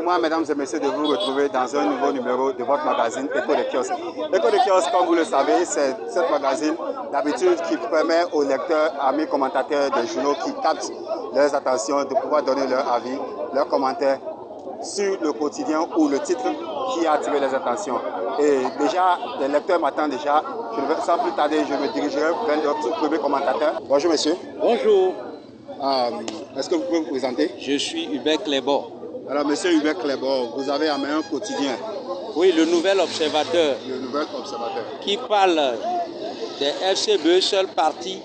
moi, mesdames et messieurs, de vous retrouver dans un nouveau numéro de votre magazine Écho des kiosques. Écho des kiosques, comme vous le savez, c'est ce magazine d'habitude qui permet aux lecteurs, amis, commentateurs des journaux qui captent leurs attentions de pouvoir donner leur avis, leurs commentaires sur le quotidien ou le titre qui a attiré les attentions. Et déjà, les lecteurs m'attendent déjà. Sans plus tarder, je me dirigerai vers notre premier commentateur. Bonjour, monsieur. Bonjour. Est-ce que vous pouvez vous présenter? Je suis Hubert Clébor. Alors, monsieur Hubert Clébor, vous avez en main un quotidien. Oui, le Nouvel Observateur. Le Nouvel Observateur. Qui parle des FCBE, seul parti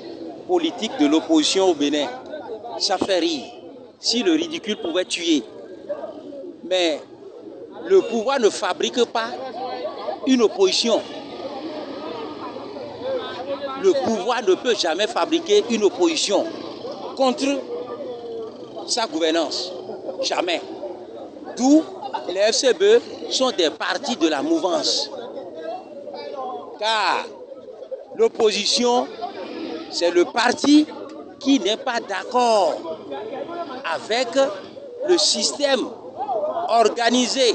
politique de l'opposition au Bénin. Ça fait rire. Si le ridicule pouvait tuer. Mais le pouvoir ne fabrique pas une opposition. Le pouvoir ne peut jamais fabriquer une opposition contre sa gouvernance. Jamais. D'où les FCBE sont des partis de la mouvance. Car l'opposition, c'est le parti qui n'est pas d'accord avec le système organisé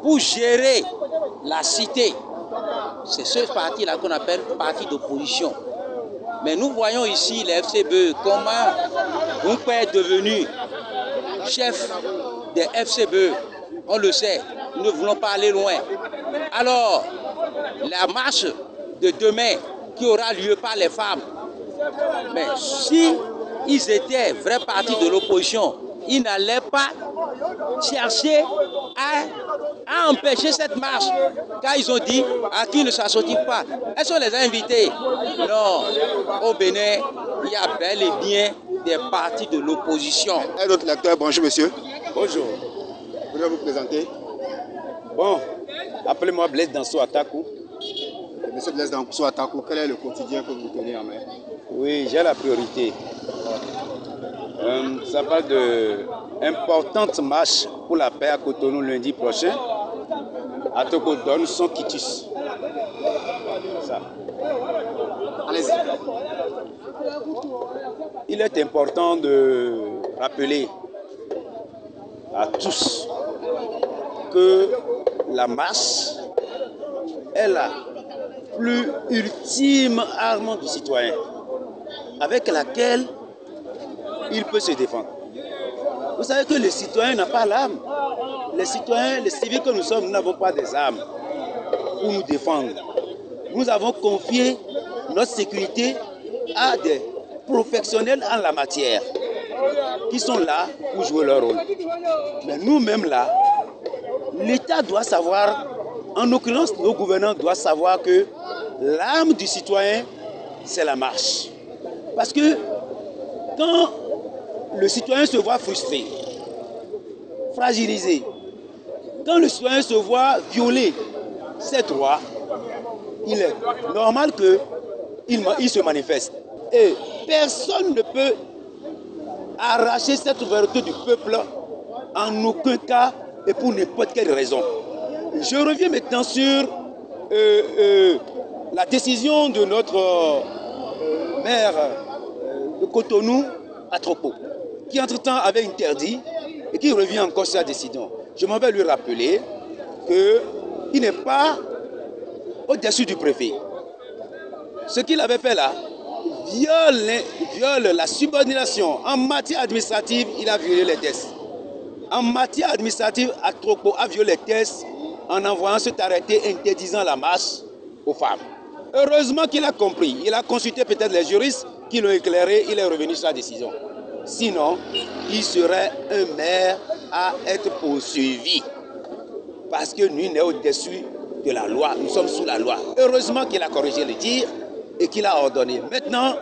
pour gérer la cité. C'est ce parti-là qu'on appelle parti d'opposition. Mais nous voyons ici les FCBE, comment Boumpe est devenu chef des FCBE. On le sait, nous ne voulons pas aller loin. Alors, la marche de demain qui aura lieu par les femmes, mais si ils étaient vrais partis de l'opposition, ils n'allaient pas chercher à empêcher cette marche, car ils ont dit à qui ne s'associe pas. Est-ce qu'on les a invités? Non. Au Bénin, il y a bel et bien des partis de l'opposition. Un autre lecteur, bonjour monsieur. Bonjour. Vous pouvez vous présenter? Bon, appelez-moi Blaise Danso Atakou. Monsieur Blaise Danso Atakou, quel est le quotidien que vous tenez en main? Oui, j'ai la priorité. Ça parle de importante marche pour la paix à Cotonou lundi prochain. Atoko donne son quitus. Ça. Allez-y. Il est important de rappeler à tous que la marche est la plus ultime arme du citoyen avec laquelle il peut se défendre. Vous savez que le citoyen n'a pas l'arme. Les citoyens, les civils que nous sommes, nous n'avons pas des armes pour nous défendre. Nous avons confié notre sécurité à des professionnels en la matière qui sont là pour jouer leur rôle. Mais nous-mêmes là, l'État doit savoir, en l'occurrence nos gouvernants doivent savoir que l'arme du citoyen, c'est la marche. Parce que quand le citoyen se voit frustré, fragilisé, quand le citoyen se voit violer ses droits, il est normal qu'il se manifeste. Et personne ne peut arracher cette ouverture du peuple en aucun cas et pour n'importe quelle raison. Je reviens maintenant sur la décision de notre maire de Cotonou à Tropo, qui entre-temps avait interdit et qui revient encore sur sa décision. Je m'en vais lui rappeler qu'il n'est pas au-dessus du préfet. Ce qu'il avait fait là viole la subordination. En matière administrative, il a violé les tests. En matière administrative, Atropo a violé les tests en envoyant cet arrêté interdisant la marche aux femmes. Heureusement qu'il a compris. Il a consulté peut-être les juristes qui l'ont éclairé. Il est revenu sur la décision. Sinon, il serait un maire à être poursuivi. Parce que lui n'est au-dessus de la loi. Nous sommes sous la loi. Heureusement qu'il a corrigé le tir et qu'il a ordonné. Maintenant,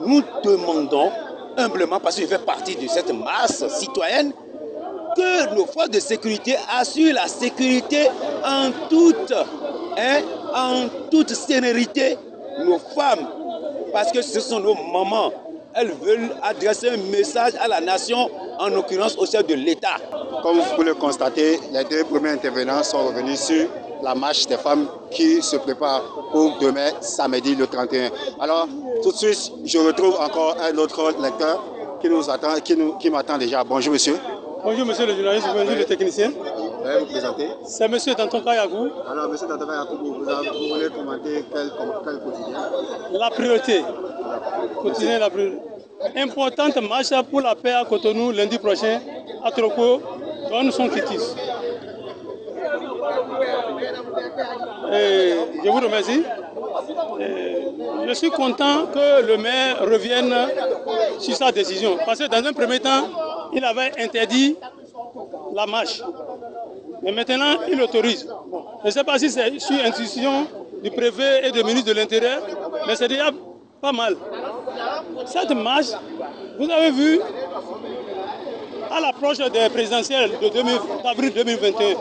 nous demandons humblement, parce qu'il fait partie de cette masse citoyenne, que nos forces de sécurité assurent la sécurité en toute sérénité. Nos femmes, parce que ce sont nos mamans, elles veulent adresser un message à la nation, en l'occurrence au chef de l'État. Comme vous pouvez le constater, les deux premiers intervenants sont revenus sur la marche des femmes qui se prépare pour demain, samedi le 31. Alors, tout de suite, je retrouve encore un autre lecteur qui nous attend, qui m'attend déjà. Bonjour monsieur. Bonjour monsieur le journaliste, bonjour le technicien. Vous allez vous présenter? C'est monsieur Danton Kayakou. Alors monsieur Danton Kayakou, vous voulez commenter quel quotidien? La priorité. Quotidien la priorité. Importante marche pour la paix à Cotonou lundi prochain à Troko, donne son quitus. Je vous remercie. Je suis content que le maire revienne sur sa décision. Parce que dans un premier temps, il avait interdit la marche. Mais maintenant, il l'autorise. Je ne sais pas si c'est sur instruction du préfet et du ministre de l'Intérieur, mais c'est déjà pas mal. Cette marche, vous avez vu, à l'approche des présidentielles d'avril 2021,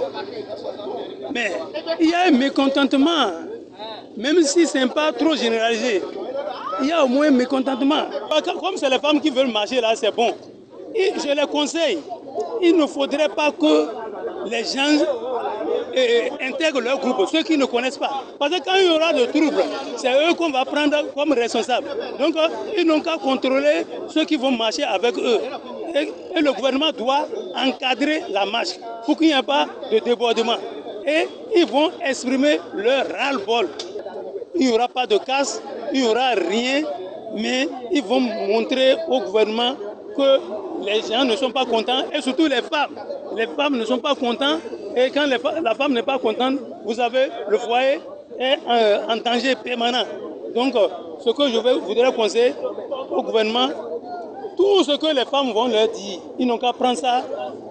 mais il y a un mécontentement, même si ce n'est pas trop généralisé, il y a au moins un mécontentement. Comme c'est les femmes qui veulent marcher là, c'est bon. Et je les conseille, il ne faudrait pas que les gens intègrent leur groupe, ceux qui ne connaissent pas. Parce que quand il y aura de troubles, c'est eux qu'on va prendre comme responsables. Donc ils n'ont qu'à contrôler ceux qui vont marcher avec eux. Et le gouvernement doit encadrer la marche pour qu'il n'y ait pas de débordement. Et ils vont exprimer leur ras-le-bol. Il n'y aura pas de casse, il n'y aura rien, mais ils vont montrer au gouvernement que les gens ne sont pas contents, et surtout les femmes. Les femmes ne sont pas contentes, et quand la femme n'est pas contente, vous avez le foyer est en danger permanent. Donc, ce que je voudrais conseiller au gouvernement, tout ce que les femmes vont leur dire, ils n'ont qu'à prendre ça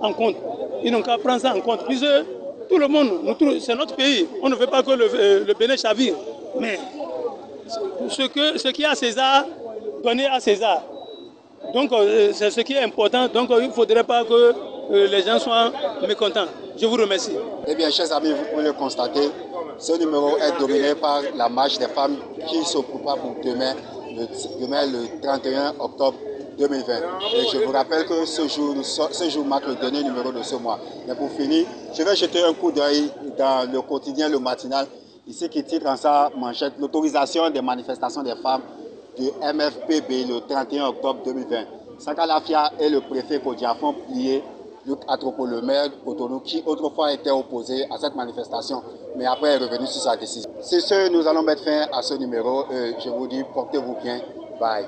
en compte. Ils n'ont qu'à prendre ça en compte. Puisque tout le monde, c'est notre pays, on ne veut pas que le Bénin chavire. Mais ce qui est à César, donner à César. Donc c'est ce qui est important, donc il ne faudrait pas que les gens soient mécontents. Je vous remercie. Eh bien, chers amis, vous pouvez le constater, ce numéro est dominé par la marche des femmes qui s'occupera pour demain, le 31 octobre 2020. Et je vous rappelle que ce jour marque le dernier numéro de ce mois. Mais pour finir, je vais jeter un coup d'œil dans le quotidien, le matinal, ici qui titre en sa manchette « L'autorisation des manifestations des femmes du MFPB le 31 octobre 2020. Saka Lafia et le préfet Kodia font plier Luc Atropo, le maire de Cotonou, qui autrefois était opposé à cette manifestation, mais après est revenu sur sa décision. C'est ce, nous allons mettre fin à ce numéro. Je vous dis, portez-vous bien. Bye.